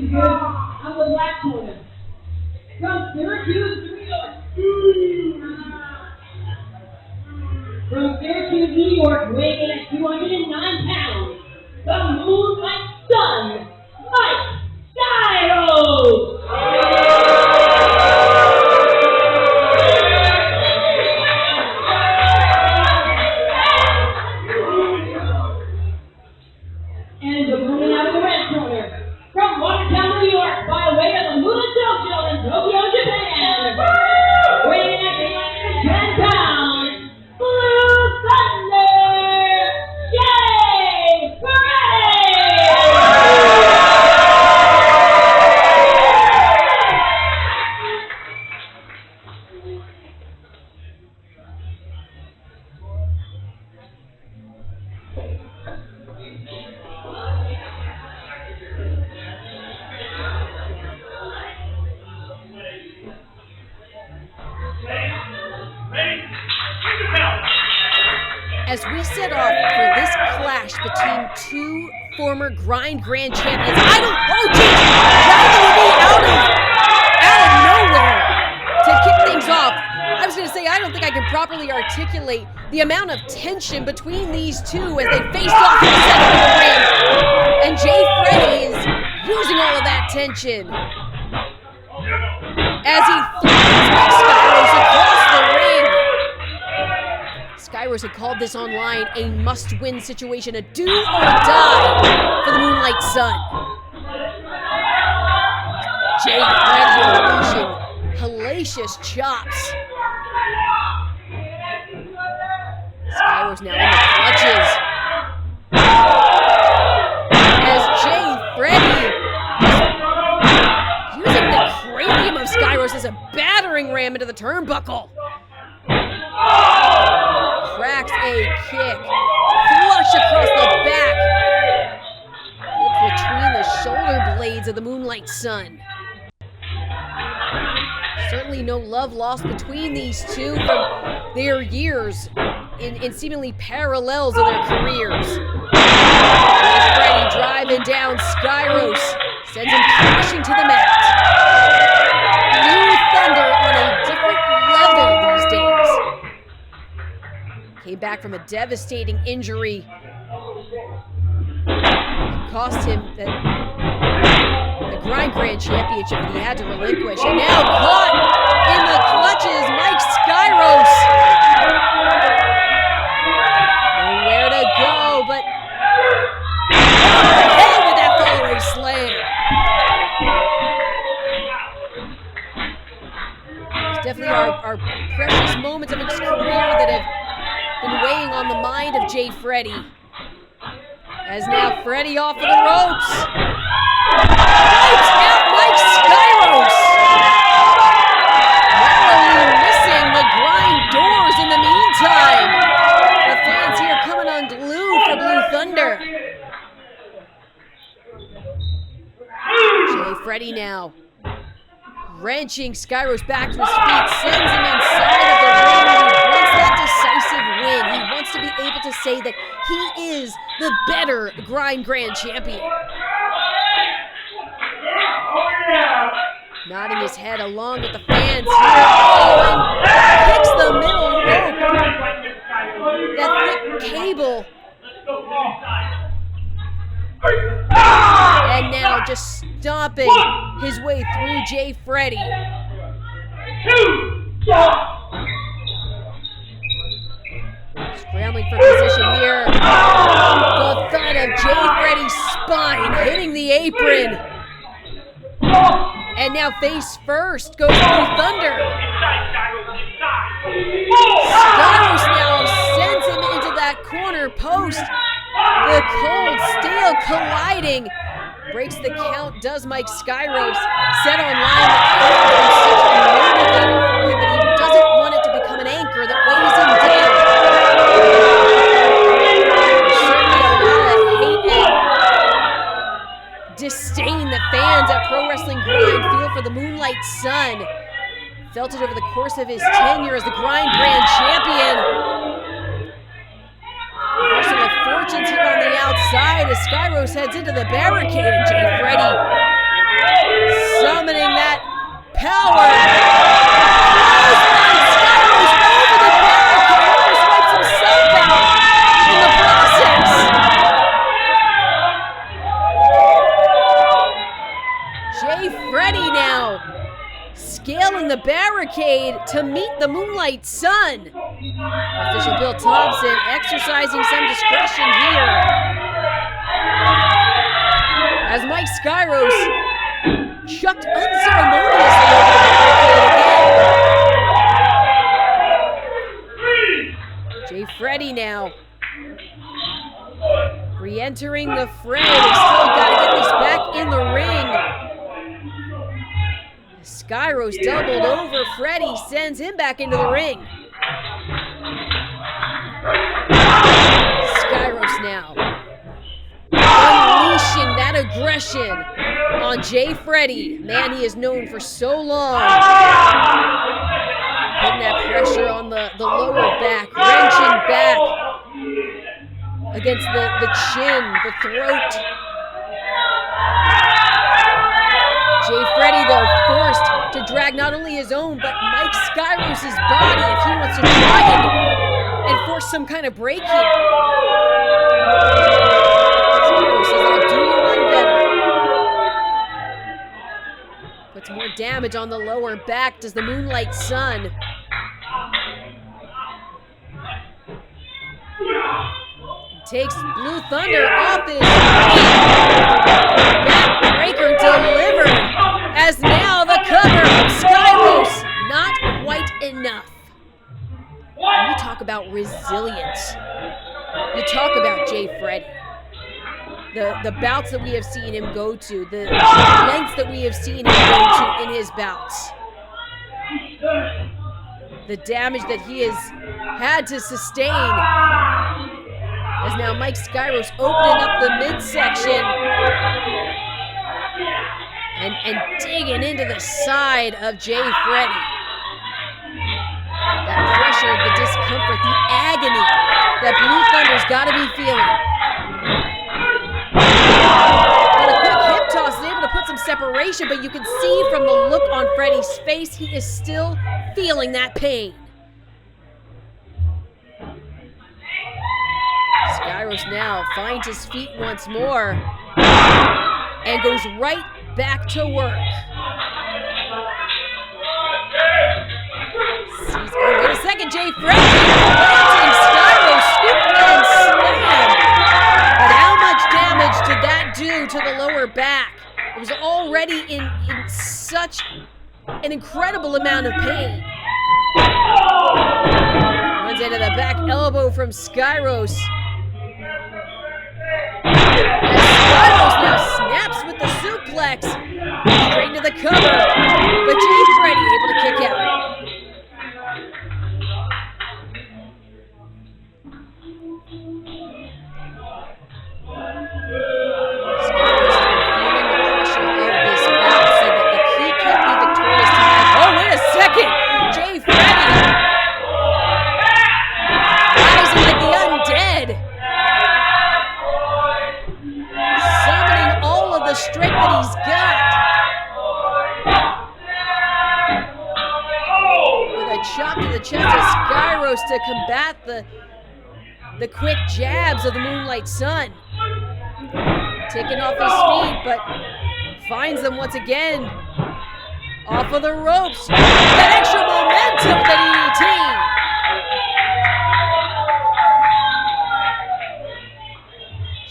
good on the black corner. From Syracuse, New York. From Syracuse, New York, weighing in at 209 pounds, the Moonlight Son, Mike Skyros! And coming out of the red corner, from Watertown, New York, by way of the Moonlight Dojo in Tokyo, Japan, weighing at 210 pounds, Blue Thunder, Jay Freddie! As we set off for this clash between two former Grind Grand Champions, out of nowhere to kick things off. I was going to say, I don't think I can properly articulate the amount of tension between these two as they faced off in the center of the ring. And Jay Freddie is using all of that tension as he flings Skyros across the ring. Skyros had called this online a must-win situation, a do or die for the Moonlight Son. Jay Freddie unleashing hellacious chops. Skyros now in the clutches. As Jay Freddie is using the cranium of Skyros as a battering ram into the turnbuckle. Cracks a kick, flush across the back, between the shoulder blades of the Moonlight Son. Certainly no love lost between these two from their years in seemingly parallels of their careers. Freddie driving down Skyros, sends him crashing to the mat. Blue Thunder on a different level these days. Came back from a devastating injury. It cost him the Grind Grand Championship that he had to relinquish. And now caught in the clutches, Mike Skyros. Nowhere to go, but hey, with that follow-away slam. It's definitely our precious moments of his career that have been weighing on the mind of Jay Freddie. As now Freddie off of the ropes. Wipes out Mike Skyros. Narrowly missing the grind doors in the meantime. The fans here coming unglued for Blue Thunder. Jay Freddie now wrenching Skyros back to his feet, sends him inside of the ring. He wants that decisive win. He wants to be able to say that he is the better Grind Grand Champion. Nodding his head along with the fans here. Oh, and kicks the middle rope. That thick cable. And now just stomping his way through Jay Freddie. Scrambling for position here. The thud of Jay Freddie's spine hitting the apron. And now face first goes Blue Thunder. Skyros now sends him into that corner post. The cold steel colliding. Breaks the count, does Mike Skyros. Said online that such a motivator for him that he doesn't want it to become an anchor that weighs him down. There's certainly a lot of hate and disdain that fans at Pro Wrestling Grind feel for the Moonlight Son. Felt it over the course of his tenure as the Grind Grand Champion. Reversal of fortunes here on the outside as Skyros heads into the barricade, and Jay Freddie power. Clothesline, Skyros over the barricade, almost wipes himself out in the process. Freddie now scaling the barricade to meet the Moonlight Son. Official Bill Thompson exercising some discretion here as Mike Skyros chucked unceremoniously over the barricade again. Jay Freddie now re-entering the fray. They still got to get this back in the ring. Skyros doubled over Freddie, sends him back into the ring. Skyros now unleashing that aggression on Jay Freddie. Man, he is known for so long. Putting that pressure on the lower back, wrenching back against the chin, the throat. Jay Freddie, though, forced to drag not only his own, but Mike Skyros' body if he wants to try and force some kind of break here. Skyros says, I'll do you one better. Puts more damage on the lower back, does the Moonlight Son. Takes Blue Thunder off his backbreaker delivered, as now the cover from Skyros not quite enough. When you talk about resilience, you talk about Jay Freddie. The bouts that we have seen him go to, the lengths that we have seen him go to in his bouts, the damage that he has had to sustain. As now Mike Skyros opening up the midsection and digging into the side of Jay Freddie. That pressure, the discomfort, the agony that Blue Thunder's got to be feeling. But a quick hip toss is able to put some separation, but you can see from the look on Freddie's face, he is still feeling that pain. Skyros now finds his feet once more and goes right back to work. Oh, wait a second, Jay Freddie planting Skyros, scoop and slam. But how much damage did that do to the lower back? It was already in such an incredible amount of pain. Runs into the back elbow from Skyros. Skyros now snaps with the suplex, straight into the cover, but Jay Freddie able to kick out. Skyros has been feeling the pressure of this bout, said that if he can't be victorious tonight, oh wait a second, Jay Freddie rising like the undead. The strength that he's got. With a chop to the chest of Skyros to combat the quick jabs of the Moonlight Son. Taking off his feet, but finds them once again. Off of the ropes. That extra momentum with the DDT.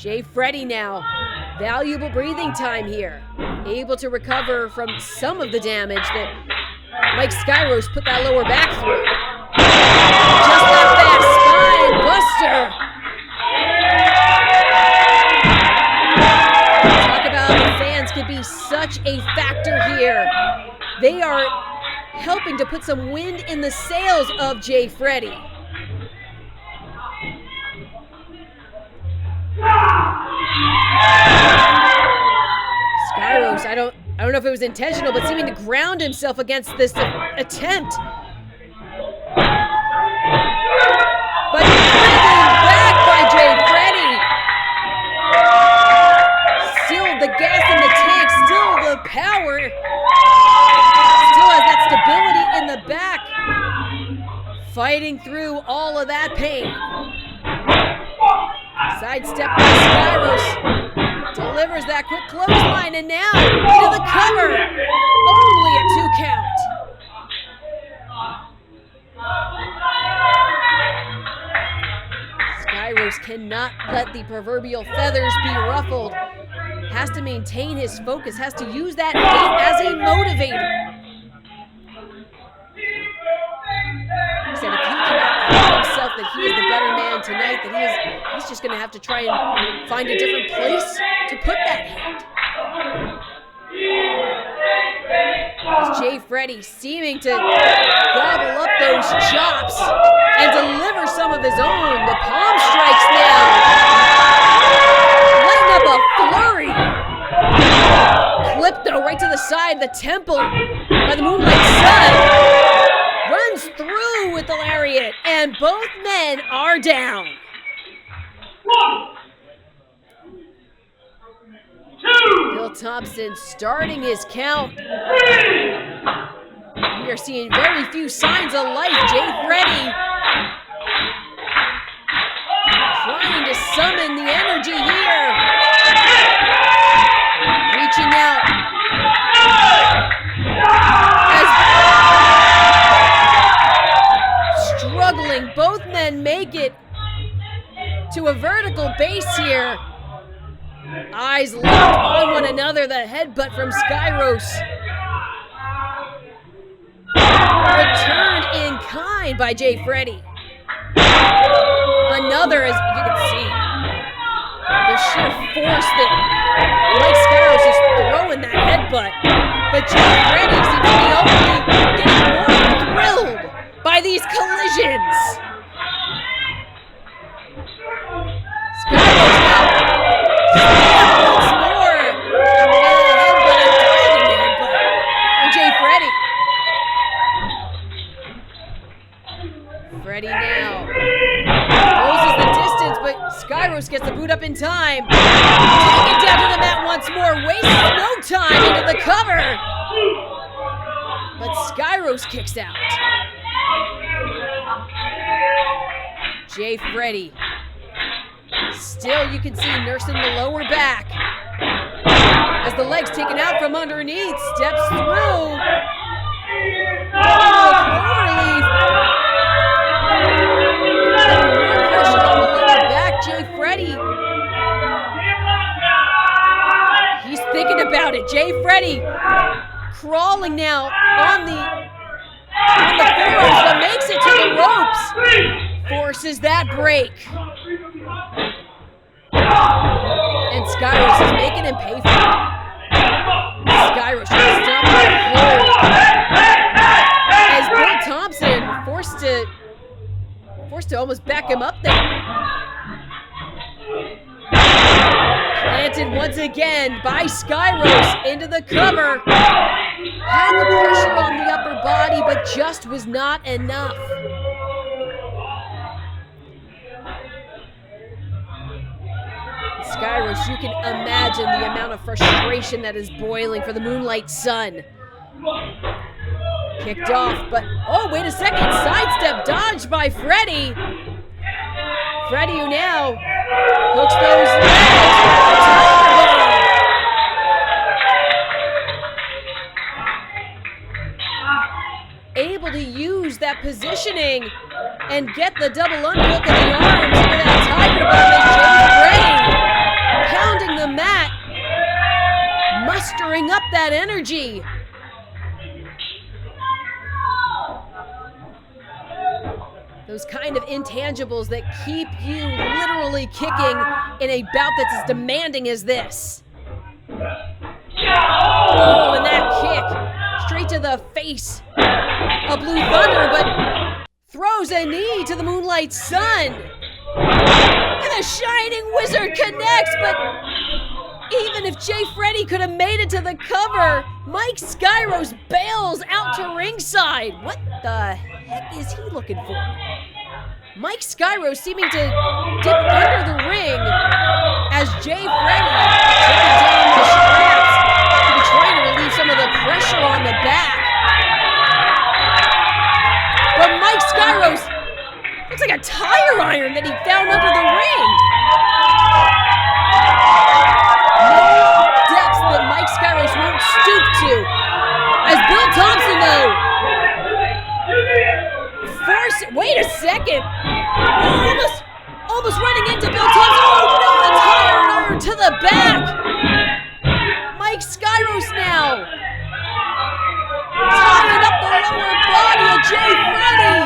Jay Freddie now. Valuable breathing time here. Able to recover from some of the damage that Mike Skyros put that lower back through. Just that fast spine buster. Talk about how the fans could be such a factor here. They are helping to put some wind in the sails of Jay Freddie. Skyros, I don't know if it was intentional, but seeming to ground himself against this attempt. But driven back by Jay Freddie. Still the gas in the tank, still the power, still stability in the back. Fighting through all of that pain. Sidestep by Skyros. Delivers that quick clothesline, and now into the cover. Only a 2 count. Skyros cannot let the proverbial feathers be ruffled. Has to maintain his focus, has to use that hate as a motivator. He said if he cannot prove himself that he is the better man tonight, that he's just going to have to try and find a different place to put that hate. As Jay Freddie seeming to gobble up those chops and deliver some of his own. The palm strikes now. Letting up a flurry. Clip though right to the side, the temple by the Moonlight Son. Runs through with the lariat, and both men are down. 1, 2, Bill Thompson starting his count. 3. We are seeing very few signs of life. Jay Freddie trying to summon the energy here. Reaching out. Struggling, both men make it to a vertical base here. Eyes locked on one another, the headbutt from Skyros. Returned in kind by Jay Freddie. Another, as you can see, the sheer force that Mike Skyros is throwing that headbutt. But Jay Freddie seems to be only getting more thrilled by these collisions. Skyros now slammed once more. And a headbutt, a diving headbutt from Jay Freddie. Freddie now closes the distance, but Skyros gets the boot up in time. Taken down to the mat once more, wastes no time into the cover. But Skyros kicks out. Jay Freddie, still you can see nursing the lower back. As the leg's taken out from underneath, steps through. Into the cloverleaf. More pressure on the lower back. Jay Freddie, he's thinking about it. Jay Freddie crawling now on the furrows, but makes it to the ropes. Forces that break. And Skyros is making him pay for it. Skyros trying to stop the hold. As Bill Thompson forced to almost back him up there. Planted once again by Skyros into the cover. Had the pressure on the upper body, but just was not enough. Skyros, you can imagine the amount of frustration that is boiling for the Moonlight Son. Kicked off, but oh, wait a second. Sidestep dodged by Freddie. Freddie, who now hooks those legs. Able to use that positioning and get the double underhook of the arms into that tiger bomb as Jay Freddie pounding the mat, mustering up that energy. Those kind of intangibles that keep you literally kicking in a bout that's as demanding as this. Oh, and that kick straight to the face of Blue Thunder, but throws a knee to the Moonlight Son. And the Shining Wizard connects, but even if Jay Freddie could have made it to the cover, Mike Skyros bails out to ringside. What the heck is he looking for? Mike Skyros seeming to dip under the ring as Jay Freddie taking down the straps to be trying to relieve some of the pressure on the back. Skyros now. Tying up the lower body of Freddie.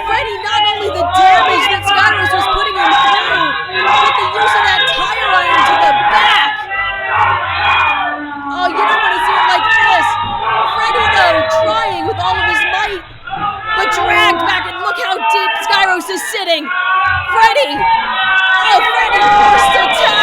Freddie, not only the damage that Skyros was putting him through, but the use of that tire iron to the back. Oh, you don't want to see it like this. Freddie, though, trying with all of his might, but dragged back, and look how deep Skyros is sitting. Freddie! Oh, Freddie forced to tap.